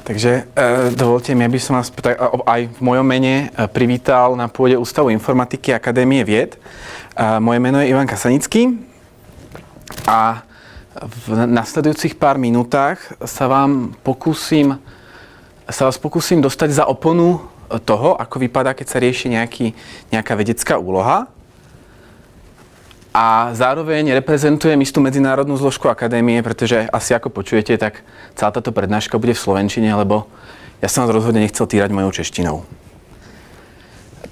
Takže dovolte mi, aby som vás aj v mojom mene privítal na pôde Ústavu informatiky Akadémie vied. Moje meno je Ivan Kasanický a v nasledujúcich pár minútach sa vás pokúsim dostať za oponu toho, ako vypadá, keď sa rieši nejaká vedecká úloha. A zároveň reprezentujem istú medzinárodnú zložku akadémie, pretože asi ako počujete, tak celá táto prednáška bude v slovenčine, lebo ja som vás rozhodne nechcel týrať mojou češtinou.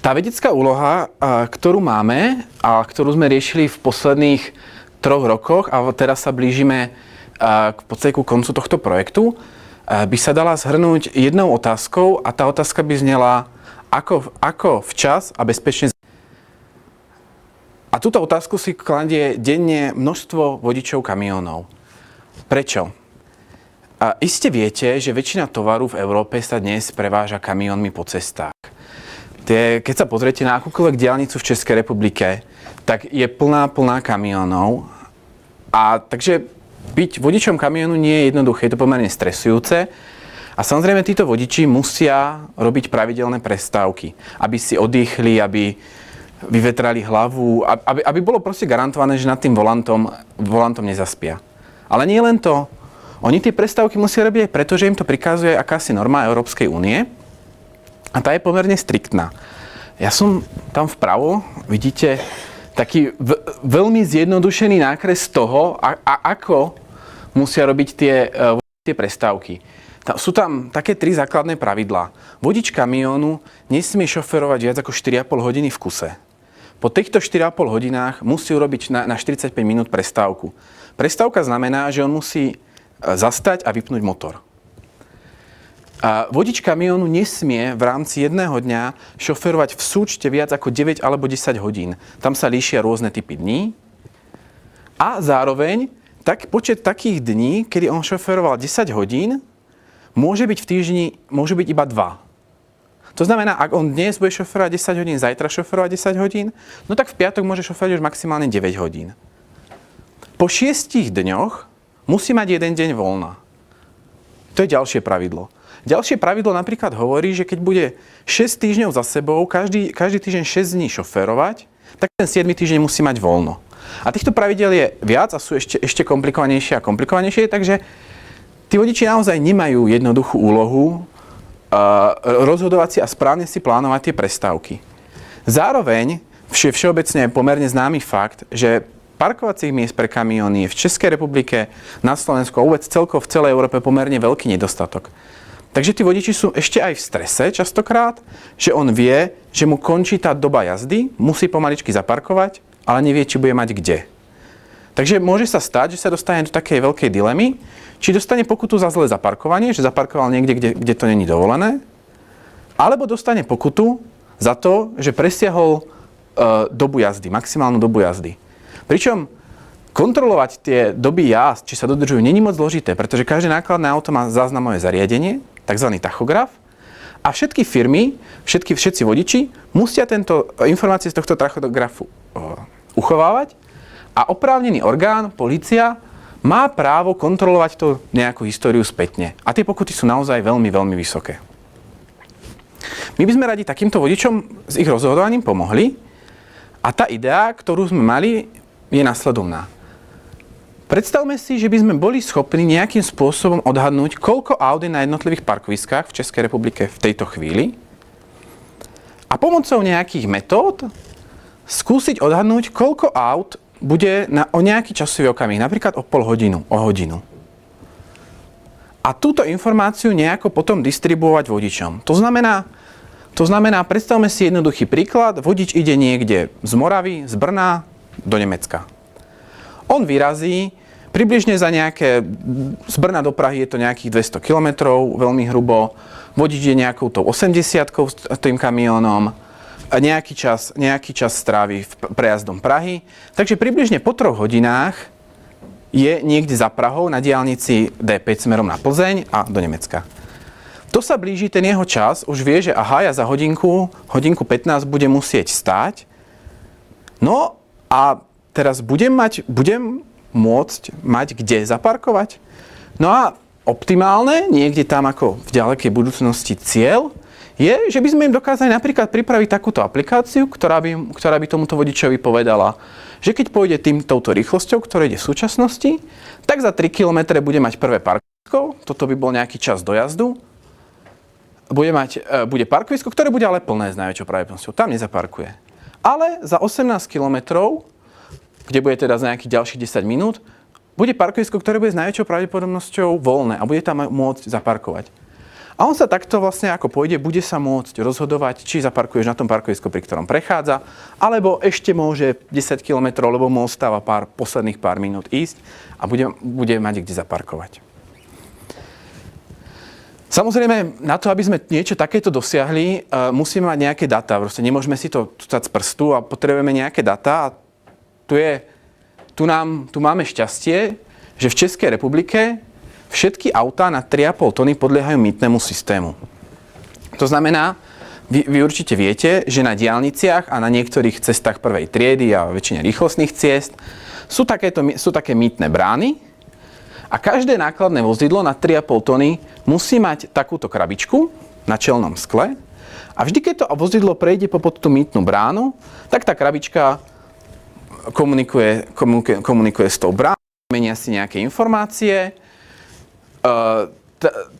Tá vedecká úloha, ktorú máme a ktorú sme riešili v posledných 3 rokoch a teraz sa blížime v podstate ku koncu tohto projektu, by sa dala zhrnúť jednou otázkou a tá otázka by znela, ako včas a bezpečne. A túto otázku si kladie denne množstvo vodičov kamiónov. Prečo? Iste viete, že väčšina tovaru v Európe sa dnes preváža kamiónmi po cestách. Keď sa pozriete na akúkoľvek diaľnicu v Českej republike, tak je plná kamiónov. A takže byť vodičom kamiónu nie je jednoduché, je to pomerne stresujúce. A samozrejme títo vodiči musia robiť pravidelné prestávky, aby si oddychli, aby vyvetrali hlavu, aby bolo proste garantované, že nad tým volantom nezaspia. Ale nie len to. Oni tie prestávky musia robiť aj preto, že im to prikazuje akási norma Európskej únie a tá je pomerne striktná. Ja som tam vpravo, vidíte, taký veľmi zjednodušený nákres toho, ako musia robiť tie prestávky. Sú tam také 3 základné pravidlá. Vodič kamiónu nesmie šoferovať viac ako 4,5 hodiny v kuse. Po týchto 4,5 hodinách musí urobiť na 45 minút prestávku. Prestávka znamená, že on musí zastať a vypnúť motor. Vodič kamiónu nesmie v rámci jedného dňa šoferovať v súčte viac ako 9 alebo 10 hodín. Tam sa líšia rôzne typy dní. A zároveň počet takých dní, kedy on šoferoval 10 hodín, môže byť v týždni iba 2. To znamená, ak on dnes bude šoferovať 10 hodín, zajtra šoferovať 10 hodín, no tak v piatok môže šoferovať už maximálne 9 hodín. Po 6 dňoch musí mať jeden deň voľna. To je ďalšie pravidlo. Ďalšie pravidlo napríklad hovorí, že keď bude 6 týždňov za sebou, každý týždeň 6 dní šoferovať, tak ten 7 týždeň musí mať voľno. A týchto pravidel je viac a sú ešte komplikovanejšie a komplikovanejšie, takže tí vodiči naozaj nemajú jednoduchú úlohu rozhodovať si a správne si plánovať tie prestávky. Zároveň všeobecne je pomerne známy fakt, že parkovacích miest pre kamióny je v Českej republike, na Slovensku a vôbec celkovo v celej Európe pomerne veľký nedostatok. Takže tí vodiči sú ešte aj v strese častokrát, že on vie, že mu končí tá doba jazdy, musí pomaličky zaparkovať, ale nevie, či bude mať kde. Takže môže sa stať, že sa dostane do takej veľkej dilemy, či dostane pokutu za zlé zaparkovanie, že zaparkoval niekde, kde to není dovolené, alebo dostane pokutu za to, že presiahol dobu jazdy, maximálnu dobu jazdy. Pričom kontrolovať tie doby jazd, či sa dodržujú, není moc zložité, pretože každé nákladné auto má záznamové zariadenie, tzv. Tachograf, a všetky firmy, všetci vodiči musia informácie z tohto tachografu uchovávať a oprávnený orgán, polícia, má právo kontrolovať to nejakú históriu spätne. A tie pokuty sú naozaj veľmi, veľmi vysoké. My by sme radi takýmto vodičom s ich rozhodovaním pomohli a tá idea, ktorú sme mali, je nasledovná. Predstavme si, že by sme boli schopní nejakým spôsobom odhadnúť, koľko aut je na jednotlivých parkoviskách v Českej republike v tejto chvíli a pomocou nejakých metód skúsiť odhadnúť, koľko aut bude o nejaký časový okamih, napríklad o hodinu. A túto informáciu nejako potom distribuovať vodičom. To znamená, predstavme si jednoduchý príklad, vodič ide niekde z Moravy, z Brna do Nemecka. On vyrazí, približne z Brna do Prahy je to nejakých 200 kilometrov, veľmi hrubo, vodič je nejakou tou 80-kou s tým kamiónom, nejaký čas strávi prejazdom Prahy. Takže približne po 3 hodinách je niekde za Prahou na diaľnici D5 smerom na Plzeň a do Nemecka. To sa blíži ten jeho čas, už vie, že ja za hodinku 15 budem musieť stáť. No a teraz budem môcť mať kde zaparkovať. No a optimálne, niekde tam ako v ďalekej budúcnosti cieľ, je, že by sme im dokázali napríklad pripraviť takúto aplikáciu, ktorá by tomuto vodičovi povedala, že keď pôjde touto rýchlosťou, ktorá ide v súčasnosti, tak za 3 km bude mať prvé parkovisko, toto by bol nejaký čas dojazdu, bude parkovisko, ktoré bude ale plné s najväčšou pravdepodobnosťou, tam nezaparkuje. Ale za 18 km, kde bude teda za nejakých ďalších 10 minút, bude parkovisko, ktoré bude s najväčšou pravdepodobnosťou voľné a bude tam môcť zaparkovať. A on sa takto vlastne ako pôjde, bude sa môcť rozhodovať, či zaparkuješ na tom parkovisku, pri ktorom prechádza, alebo ešte môže 10 km, lebo mu ostáva posledných pár minút ísť a bude mať kde zaparkovať. Samozrejme, na to, aby sme niečo takéto dosiahli, musíme mať nejaké data. Proste nemôžeme si to tucať z prstu a potrebujeme nejaké data. A tu máme šťastie, že v Českej republike všetky autá na 3,5 tony podliehajú mýtnemu systému. To znamená, vy určite viete, že na diaľniciach a na niektorých cestách prvej triedy a väčšine rýchlostných ciest sú také mýtne brány a každé nákladné vozidlo na 3,5 tony musí mať takúto krabičku na čelnom skle a vždy, keď to vozidlo prejde popod tú mýtnu bránu, tak tá krabička komunikuje s tou bránou, menia si nejaké informácie,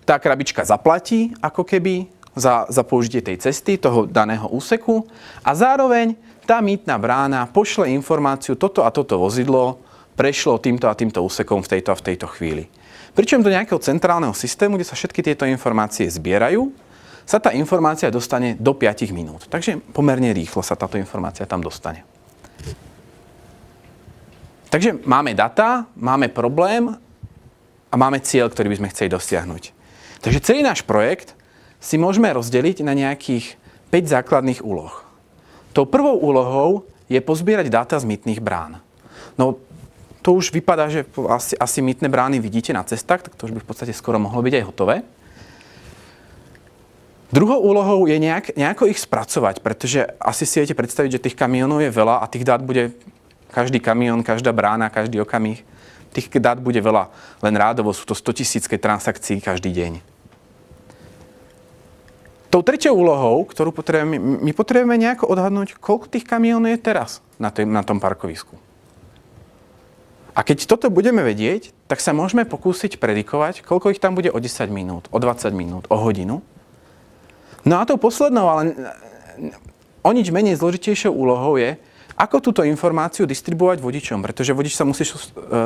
tá krabička zaplatí ako keby za použitie tej cesty, toho daného úseku a zároveň tá mýtna brána pošle informáciu, toto a toto vozidlo prešlo týmto a týmto úsekom v tejto a v tejto chvíli. Pričom do nejakého centrálneho systému, kde sa všetky tieto informácie zbierajú, sa tá informácia dostane do 5 minút. Takže pomerne rýchlo sa táto informácia tam dostane. Takže máme data, máme problém a máme cieľ, ktorý by sme chceli dosiahnuť. Takže celý náš projekt si môžeme rozdeliť na nejakých 5 základných úloh. Tou prvou úlohou je pozbierať dáta z mýtnych brán. No, to už vypadá, že asi mýtne brány vidíte na cestách, tak to už by v podstate skoro mohlo byť aj hotové. Druhou úlohou je nejako ich spracovať, pretože asi si viete predstaviť, že tých kamionov je veľa a tých dát bude každý kamión, každá brána, každý okamih. Tých dát bude veľa, len rádovo sú to 100 000 transakcií každý deň. Tou treťou úlohou, ktorú my potrebujeme nejako odhadnúť, koľko tých kamionov je teraz na tom parkovisku. A keď toto budeme vedieť, tak sa môžeme pokúsiť predikovať, koľko ich tam bude o 10 minút, o 20 minút, o hodinu. No a tou poslednou, ale o nič menej zložitejšou úlohou je, ako túto informáciu distribuovať vodičom, pretože vodič sa musí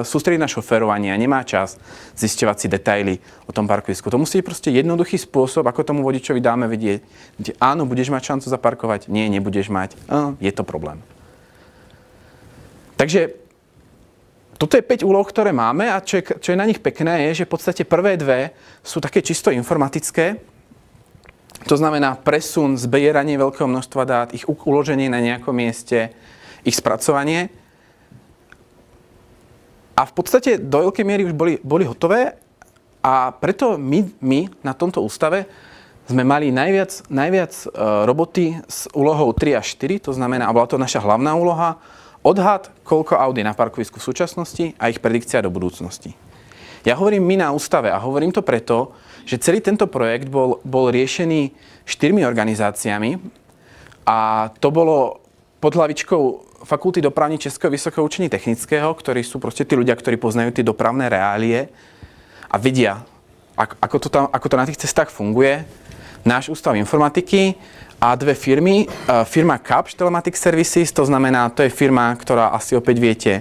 sústrediť na šoférovanie a nemá čas zisťovať si detaily o tom parkovisku. To musí byť proste jednoduchý spôsob, ako tomu vodičovi dáme vedieť, kde áno, budeš mať šancu zaparkovať, nie, nebudeš mať, je to problém. Takže toto je 5 úloh, ktoré máme a čo je na nich pekné, je, že v podstate prvé dve sú také čisto informatické. To znamená presun, zbieranie veľkého množstva dát, ich uloženie na nejakom mieste, ich spracovanie. A v podstate do veľkej miery už boli hotové a preto my na tomto ústave sme mali najviac roboty s úlohou 3 až 4, to znamená, a bola to naša hlavná úloha, odhad, koľko aut je na parkovisku v súčasnosti a ich predikcia do budúcnosti. Ja hovorím my na ústave a hovorím to preto, že celý tento projekt bol riešený 4 organizáciami a to bolo pod hlavičkou Fakulty dopravní Českého vysokého učení technického, ktorí sú proste tí ľudia, ktorí poznajú tie dopravné reálie a vedia, ako to na tých cestách funguje. Náš ústav informatiky a 2 firmy. Firma Kapsch Telematics Services, to znamená, to je firma, ktorá asi opäť viete,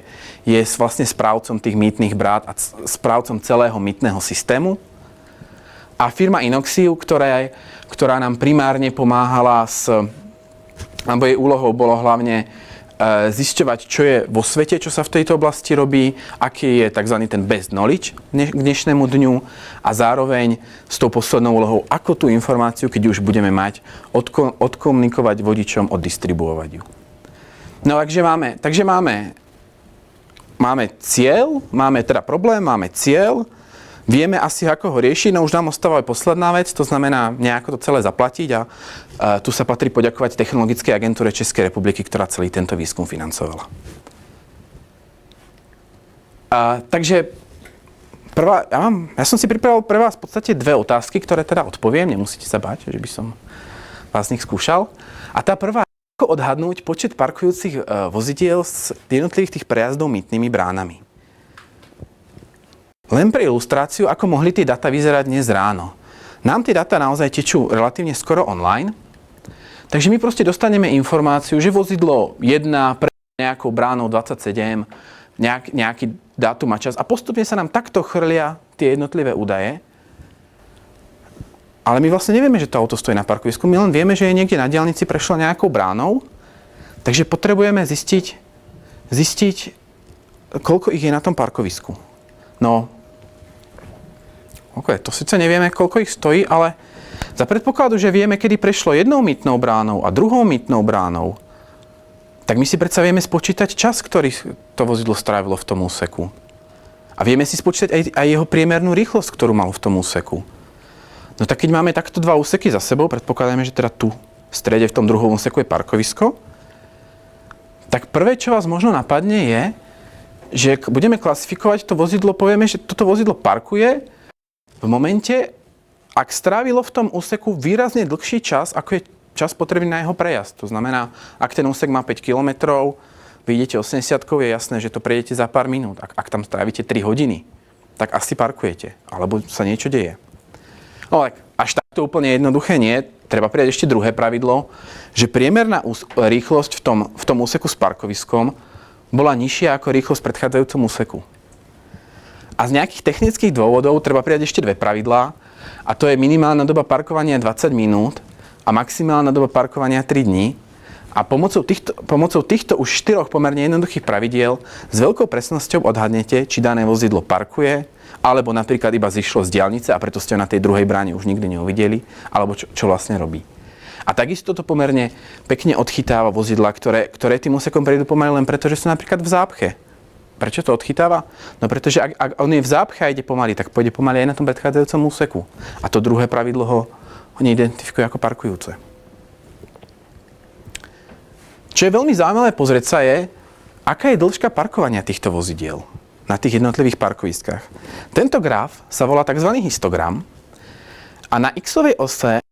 je vlastne správcom tých mýtnych brát a správcom celého mýtneho systému. A firma Inoxiu, ktorá nám primárne pomáhala alebo jej úlohou bolo hlavne zisťovať, čo je vo svete, čo sa v tejto oblasti robí, aký je tzv. Ten best knowledge k dnešnému dňu a zároveň s tou poslednou úlohou, ako tú informáciu, keď už budeme mať, odkomunikovať vodičom, oddistribuovať ju. No takže máme cieľ, máme teda problém, máme cieľ, vieme asi, ako ho riešiť, no už nám ostáva aj posledná vec, to znamená nejako to celé zaplatiť a tu sa patrí poďakovať Technologickej agentúre Českej republiky, ktorá celý tento výskum financovala. Takže Ja som si pripravil pre vás v podstate dve otázky, ktoré teda odpoviem, nemusíte sa báť, že by som vás z nich skúšal. A tá prvá, ako odhadnúť počet parkujúcich vozidiel z jednotlivých tých prejazdov mýtnymi bránami. Len pre ilustráciu, ako mohli tie data vyzerať dnes ráno. Nám tie data naozaj tečú relatívne skoro online, takže my proste dostaneme informáciu, že vozidlo 1 pre nejakou bránou 27, nejaký dátum a čas a postupne sa nám takto chrlia tie jednotlivé údaje. Ale my vlastne nevieme, že to auto stojí na parkovisku, my len vieme, že je niekde na diaľnici prešlo nejakou bránou, takže potrebujeme zistiť, koľko ich je na tom parkovisku. No, to síce nevieme, koľko ich stojí, ale za predpokladu, že vieme, kedy prešlo jednou mýtnou bránou a druhou mýtnou bránou, tak my si predsa vieme spočítať čas, ktorý to vozidlo strávilo v tom úseku. A vieme si spočítať aj jeho priemernú rýchlosť, ktorú malo v tom úseku. No tak keď máme takto dva úseky za sebou, predpokladáme, že teda tu v strede v tom druhom úseku je parkovisko, tak prvé, čo vás možno napadne je, že budeme klasifikovať to vozidlo, povieme, že toto vozidlo parkuje v momente, ak strávilo v tom úseku výrazne dlhší čas, ako je čas potrebný na jeho prejazd. To znamená, ak ten úsek má 5 kilometrov, vy idete 80-kou, je jasné, že to prejdete za pár minút. Ak tam strávite 3 hodiny, tak asi parkujete, alebo sa niečo deje. Ale až takto úplne jednoduché nie. Treba prijať ešte druhé pravidlo, že priemerná rýchlosť v tom úseku s parkoviskom bola nižšia ako rýchlosť v predchádzajúcom úseku. A z nejakých technických dôvodov treba prijať ešte dve pravidlá, a to je minimálna doba parkovania 20 minút a maximálna doba parkovania 3 dní. A pomocou týchto už 4 pomerne jednoduchých pravidiel s veľkou presnosťou odhadnete, či dané vozidlo parkuje, alebo napríklad iba zišlo z diaľnice a preto ste ho na tej druhej bráne už nikdy neuvideli, alebo čo vlastne robí. A takisto to pomerne pekne odchytáva vozidla, ktoré tým úsekom prejdú pomaly len preto, že sú napríklad v zápche. Prečo to odchytáva? No pretože ak on je v zápche a ide pomaly, tak pôjde pomaly aj na tom predchádzajúcom úseku. A to druhé pravidlo ho neidentifikuje ako parkujúce. Čo je veľmi zaujímavé pozrieť sa je, aká je dĺžka parkovania týchto vozidiel na tých jednotlivých parkoviskách. Tento graf sa volá tzv. Histogram a na x-ovej ose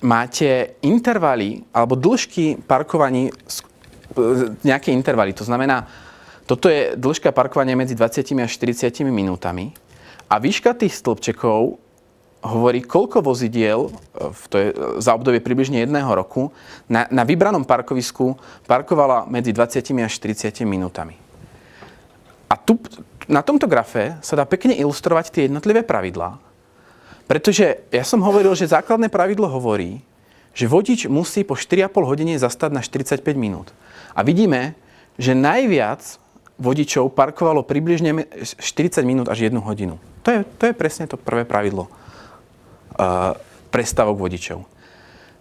máte intervaly alebo dĺžky parkovaní, nejaké intervaly. To znamená, toto je dĺžka parkovania medzi 20 a 40 minútami a výška tých stĺpčekov hovorí, koľko vozidiel za obdobie približne 1 roku na vybranom parkovisku parkovala medzi 20 až 40 minútami. A tu na tomto grafe sa dá pekne ilustrovať tie jednotlivé pravidlá, pretože ja som hovoril, že základné pravidlo hovorí, že vodič musí po 4,5 hodine zastať na 45 minút. A vidíme, že najviac vodičov parkovalo približne 40 minút až 1 hodinu. To je presne to prvé pravidlo prestávok vodičov.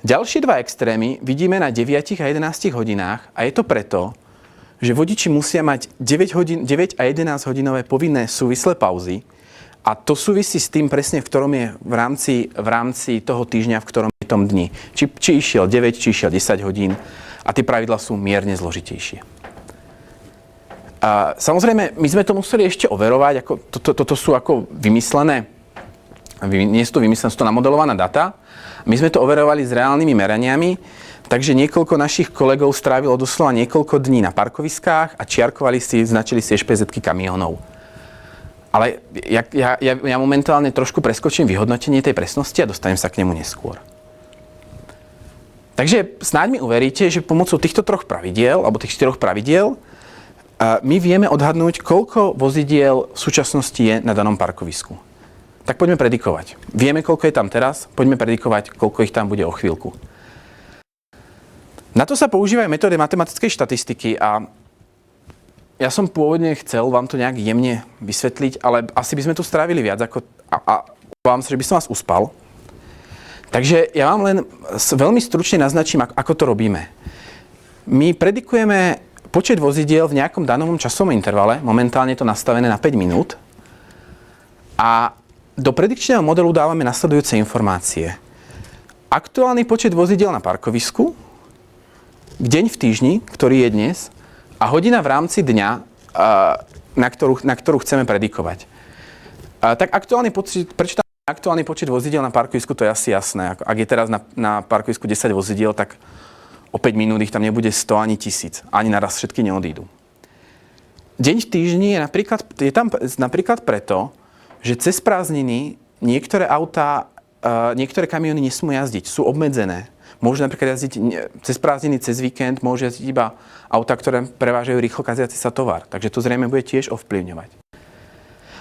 Ďalšie dva extrémy vidíme na 9 a 11 hodinách a je to preto, že vodiči musia mať 9 a 11 hodinové povinné súvislé pauzy a to súvisí s tým presne, v ktorom je v rámci toho týždňa, v ktorom je tom dni. Či išiel 9, či išiel 10 hodín a tie pravidlá sú mierne zložitejšie. A samozrejme, my sme to museli ešte overovať, toto sú ako vymyslené, nie sú to vymyslené, sú to namodelované data. My sme to overovali s reálnymi meraniami, takže niekoľko našich kolegov strávilo doslova niekoľko dní na parkoviskách a čiarkovali si, značili si ešpezetky kamiónov. Ale ja momentálne trošku preskočím vyhodnotenie tej presnosti a dostanem sa k nemu neskôr. Takže snáď mi uveríte, že pomocou týchto 3 pravidiel, alebo tých 4 pravidiel, my vieme odhadnúť, koľko vozidiel v súčasnosti je na danom parkovisku. Tak poďme predikovať. Vieme, koľko je tam teraz, poďme predikovať, koľko ich tam bude o chvíľku. Na to sa používajú metódy matematickej štatistiky a ja som pôvodne chcel vám to nejak jemne vysvetliť, ale asi by sme tu strávili viac a obávam sa, že by som vás uspal. Takže ja vám len veľmi stručne naznačím, ako to robíme. My predikujeme počet vozidiel v nejakom danom časovom intervale, momentálne je to nastavené na 5 minút a do predikčného modelu dávame nasledujúce informácie. Aktuálny počet vozidiel na parkovisku, deň v týždni, ktorý je dnes, a hodina v rámci dňa, na ktorú chceme predikovať. Tak prečo tam aktuálny počet vozidiel na parkovisku, to je asi jasné. Ak je teraz na parkovisku 10 vozidiel, tak o 5 minút ich tam nebude 100 ani 1000. Ani naraz všetky neodídu. Deň v týždni je tam napríklad preto, že cez prázdniny niektoré kamióny nesmú jazdiť, sú obmedzené. Môžu napríklad jazdiť cez prázdniny, cez víkend, môžu jazdiť iba autá, ktoré prevážajú rýchlo kaziaci sa tovar. Takže to zrejme bude tiež ovplyvňovať.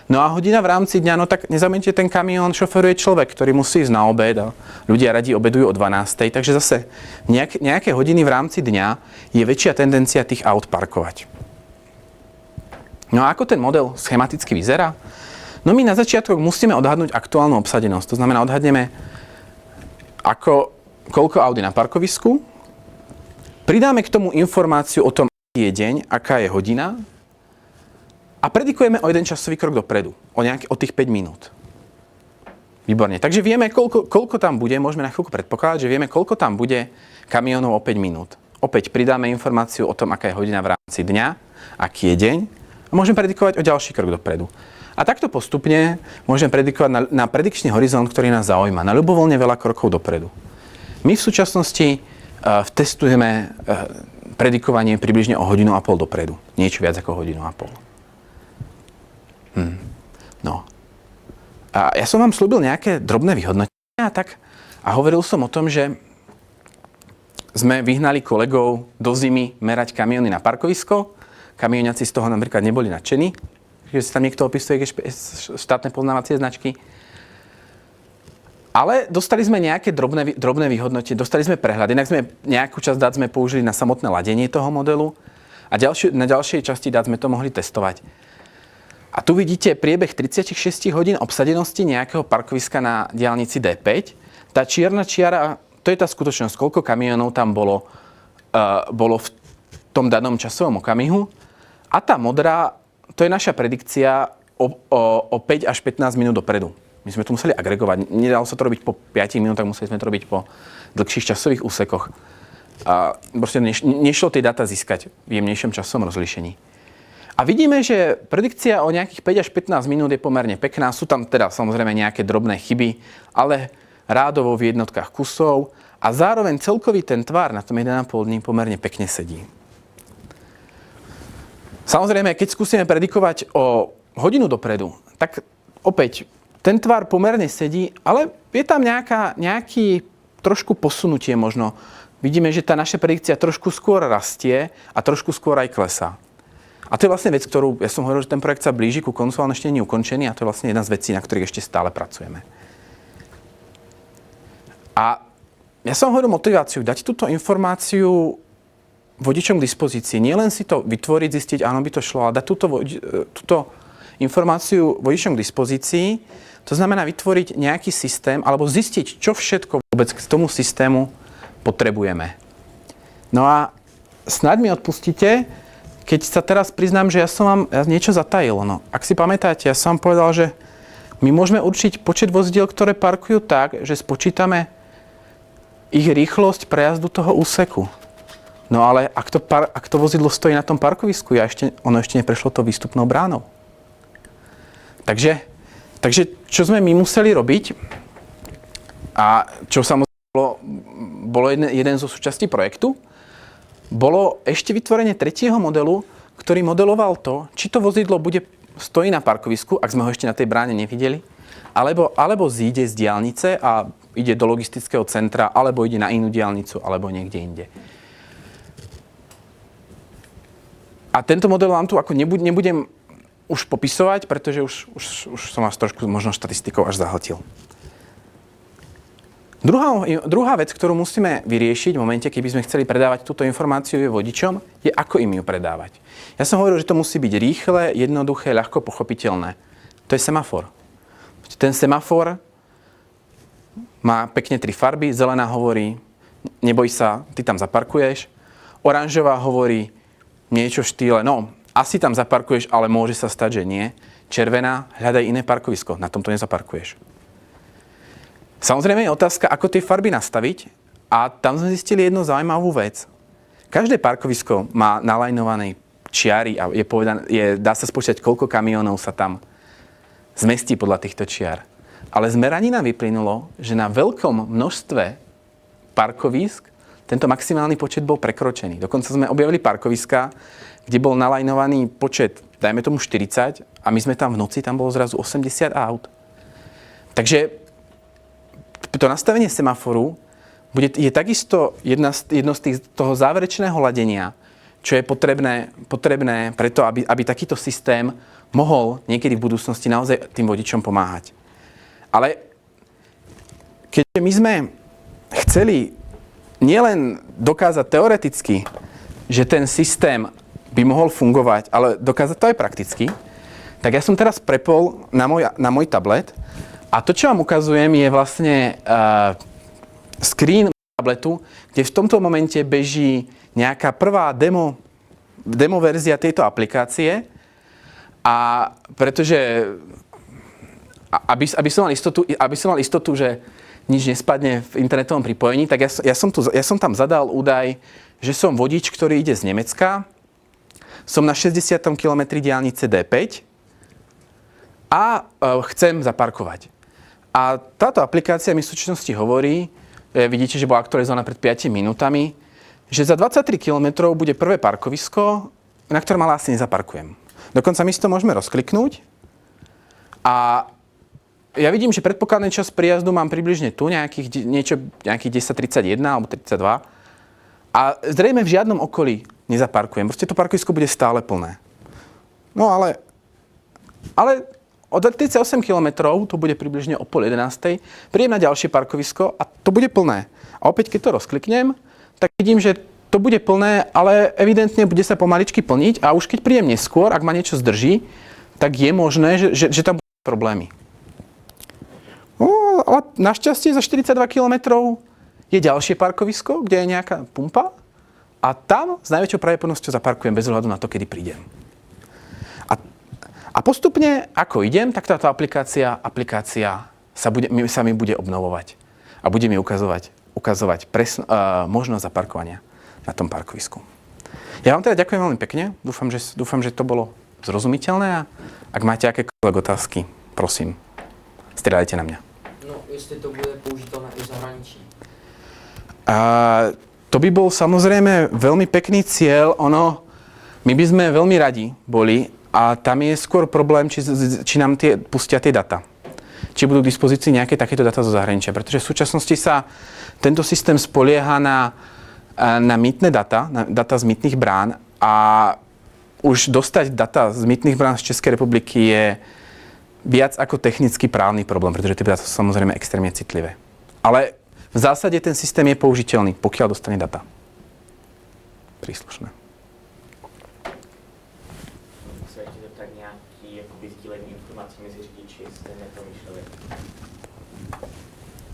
No a hodina v rámci dňa, no tak nezameňte, ten kamión šoferuje človek, ktorý musí ísť na obed a ľudia radi obedujú o 12. Takže zase nejaké hodiny v rámci dňa je väčšia tendencia tých aut parkovať. No a ako ten model schematicky vyzerá? No my na začiatok musíme odhadnúť aktuálnu obsadenosť. To znamená, odhadneme koľko aut je na parkovisku, pridáme k tomu informáciu o tom, aký je deň, aká je hodina, a predikujeme o jeden časový krok dopredu, o tých 5 minút. Výborne. Takže vieme, koľko tam bude, môžeme na chvíľku predpokladať, že vieme, koľko tam bude kamionov o 5 minút. Opäť pridáme informáciu o tom, aká je hodina v rámci dňa, aký je deň a môžeme predikovať o ďalší krok dopredu. A takto postupne môžeme predikovať na predikčný horizont, ktorý nás zaujíma, na ľubovoľne veľa krokov dopredu. My v súčasnosti testujeme predikovanie približne o 1,5 hodinu dopredu. Niečo viac ako 1,5 hodiny. No. A ja som vám slúbil nejaké drobné vyhodnotenia a hovoril som o tom, že sme vyhnali kolegov do zimy merať kamióny na parkovisko. Kamióňaci z toho napríklad neboli nadšení, že si tam niekto opisuje štátne poznávacie značky. Ale dostali sme nejaké drobné vyhodnotenie, dostali sme prehľad. Inak nejakú časť dát sme použili na samotné ladenie toho modelu a na ďalšej časti dát sme to mohli testovať. A tu vidíte priebeh 36 hodín obsadenosti nejakého parkoviska na diaľnici D5. Tá čierna čiara, to je tá skutočnosť, koľko kamiónov tam bolo v tom danom časovom okamihu. A tá modrá, to je naša predikcia o 5 až 15 minút dopredu. My sme to museli agregovať. Nedalo sa to robiť po 5 minútach, museli sme to robiť po dlhších časových úsekoch. A proste nešlo tie dáta získať v jemnejšom časovom rozlíšení. A vidíme, že predikcia o nejakých 5 až 15 minút je pomerne pekná. Sú tam teda samozrejme nejaké drobné chyby, ale rádovo v jednotkách kusov a zároveň celkový ten tvar na tom 1,5 dní pomerne pekne sedí. Samozrejme, keď skúsime predikovať o hodinu dopredu, tak opäť ten tvar pomerne sedí, ale je tam nejaký trošku posunutie možno. Vidíme, že tá naša predikcia trošku skôr rastie a trošku skôr aj klesá. A to je vlastne vec, ktorú, ja som hovoril, že ten projekt sa blíži ku koncu, ale ešte nie je ukončený a to je vlastne jedna z vecí, na ktorých ešte stále pracujeme. A ja som hovoril motiváciu, dať túto informáciu vodičom k dispozícii. Nie len si to vytvoriť, zistiť, áno by to šlo, ale dať túto informáciu vodičom k dispozícii, to znamená vytvoriť nejaký systém alebo zistiť, čo všetko vôbec k tomu systému potrebujeme. No a snáď mi odpustíte, keď sa teraz priznám, že ja som vám niečo zatajil. No, ak si pamätáte, ja som vám povedal, že my môžeme určiť počet vozidiel, ktoré parkujú tak, že spočítame ich rýchlosť prejazdu toho úseku. No ale ak to vozidlo stojí na tom parkovisku, ono ešte neprešlo to výstupnou bránou. Takže čo sme my museli robiť a čo samozrejme bolo jeden zo súčastí projektu, bolo ešte vytvorenie tretieho modelu, ktorý modeloval to, či to vozidlo stojí na parkovisku, ak sme ho ešte na tej bráne nevideli, alebo zíde z diaľnice a ide do logistického centra, alebo ide na inú diaľnicu, alebo niekde inde. A tento model vám tu ako nebudem už popisovať, pretože už som vás trošku možno štatistikou až zahltil. Druhá vec, ktorú musíme vyriešiť v momente, keby sme chceli predávať túto informáciu vodičom, je ako im ju predávať. Ja som hovoril, že to musí byť rýchle, jednoduché, ľahko pochopiteľné. To je semafor. Ten semafor má pekne 3 farby. Zelená hovorí, neboj sa, ty tam zaparkuješ. Oranžová hovorí niečo v štýle, no, asi tam zaparkuješ, ale môže sa stať, že nie. Červená, hľadaj iné parkovisko, na tomto nezaparkuješ. Samozrejme je otázka, ako tie farby nastaviť a tam sme zistili jednu zaujímavú vec. Každé parkovisko má nalajnované čiary a dá sa spočítať, koľko kamiónov sa tam zmestí podľa týchto čiar. Ale z meraní nám vyplynulo, že na veľkom množstve parkovísk tento maximálny počet bol prekročený. Dokonca sme objavili parkoviska, kde bol nalajnovaný počet, dajme tomu 40, a my sme tam v noci, tam bolo zrazu 80 aut. Takže to nastavenie semaforu je takisto jedno z toho záverečného ladenia, čo je potrebné preto, aby takýto systém mohol niekedy v budúcnosti naozaj tým vodičom pomáhať. Ale keďže my sme chceli nielen dokázať teoreticky, že ten systém by mohol fungovať, ale dokázať to aj prakticky, tak ja som teraz prepol na môj tablet a to, čo vám ukazujem, je vlastne screen tabletu, kde v tomto momente beží nejaká prvá demo verzia tejto aplikácie a pretože aby som mal istotu, že nič nespadne v internetovom pripojení, tak ja som tam zadal údaj, že som vodič, ktorý ide z Nemecka, som na 60. kilometri diaľnice D5 a chcem zaparkovať. A táto aplikácia mi v súčasnosti hovorí, vidíte, že bola aktualizovaná pred 5 minútami, že za 23 km bude prvé parkovisko, na ktorom ale asi nezaparkujem. Dokonca my si to môžeme rozkliknúť a ja vidím, že predpokladný čas príjazdu mám približne tu, nejakých 10:31 alebo 32 a zrejme v žiadnom okolí nezaparkujem. Proste to parkovisko bude stále plné. No ale od 38 km, to bude približne o 10:30, prídem na ďalšie parkovisko a to bude plné. A opäť, keď to rozkliknem, tak vidím, že to bude plné, ale evidentne bude sa pomaličky plniť a už keď prídem neskôr, ak ma niečo zdrží, tak je možné, že tam budú problémy. No, ale našťastie za 42 km je ďalšie parkovisko, kde je nejaká pumpa a tam s najväčšou pravdepodobnosťou zaparkujem bez ohľadu na to, kedy prídem. A postupne, ako idem, tak táto aplikácia sa mi bude obnovovať a bude mi ukazovať možnosť zaparkovania na tom parkovisku. Ja vám teda ďakujem veľmi pekne. Dúfam, že to bolo zrozumiteľné a ak máte akékoľvek otázky, prosím, striedajte na mňa. No, jestli to bude použiteľné i v zahraničí. To by bol samozrejme veľmi pekný cieľ. My by sme veľmi radi boli, a tam je skôr problém, či nám pustia tie data. Či budú k dispozícii nejaké takéto data zo zahraničia. Pretože v súčasnosti sa tento systém spolieha na mýtne data, na data z mýtnych brán a už dostať data z mýtnych brán z Českej republiky je viac ako technicky právny problém, pretože tie data sú samozrejme extrémne citlivé. Ale v zásade ten systém je použiteľný, pokiaľ dostane data príslušné.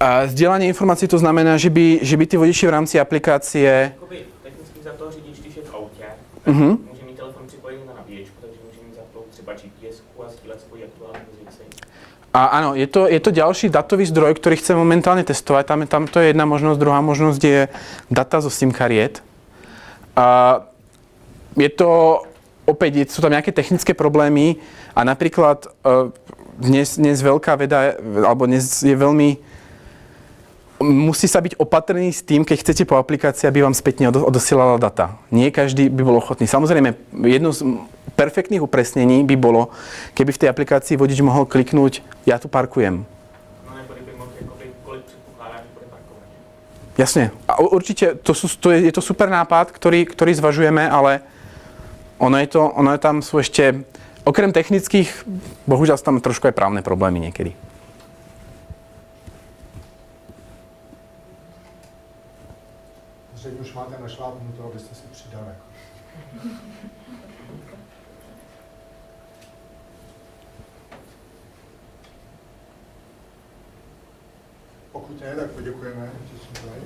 Zdieľanie informácií to znamená, že by tí vodiči v rámci aplikácie... Technicky za to řidič, když je v autě, může mít telefon připojený na nabíječku, takže může mít za to třeba GPS-ku a sdílet svoji aktuální pozici. A áno, je to ďalší datový zdroj, ktorý chcem momentálne testovať. Tam to je jedna možnosť, druhá možnosť je data zo SIM kariet. Sú tam nejaké technické problémy a napríklad dnes veľká veda, alebo dnes je veľmi... Musí sa byť opatrný s tým, keď chcete po aplikácii, aby vám spätne odosielala data. Nie každý by bol ochotný. Samozrejme, jedno z perfektných upresnení by bolo, keby v tej aplikácii vodič mohol kliknúť ja tu parkujem. No nebo by mohl kolik předpokládá, že bude parkovat. Jasne. A určite je to super nápad, ktorý zvažujeme, ale ono tam sú ešte, okrem technických, bohužiaľ sú tam trošku aj právne problémy niekedy. Zřejmě už máte našlápnuto, abyste si přidali. Pokud ne, tak poděkujeme, že jsme tady.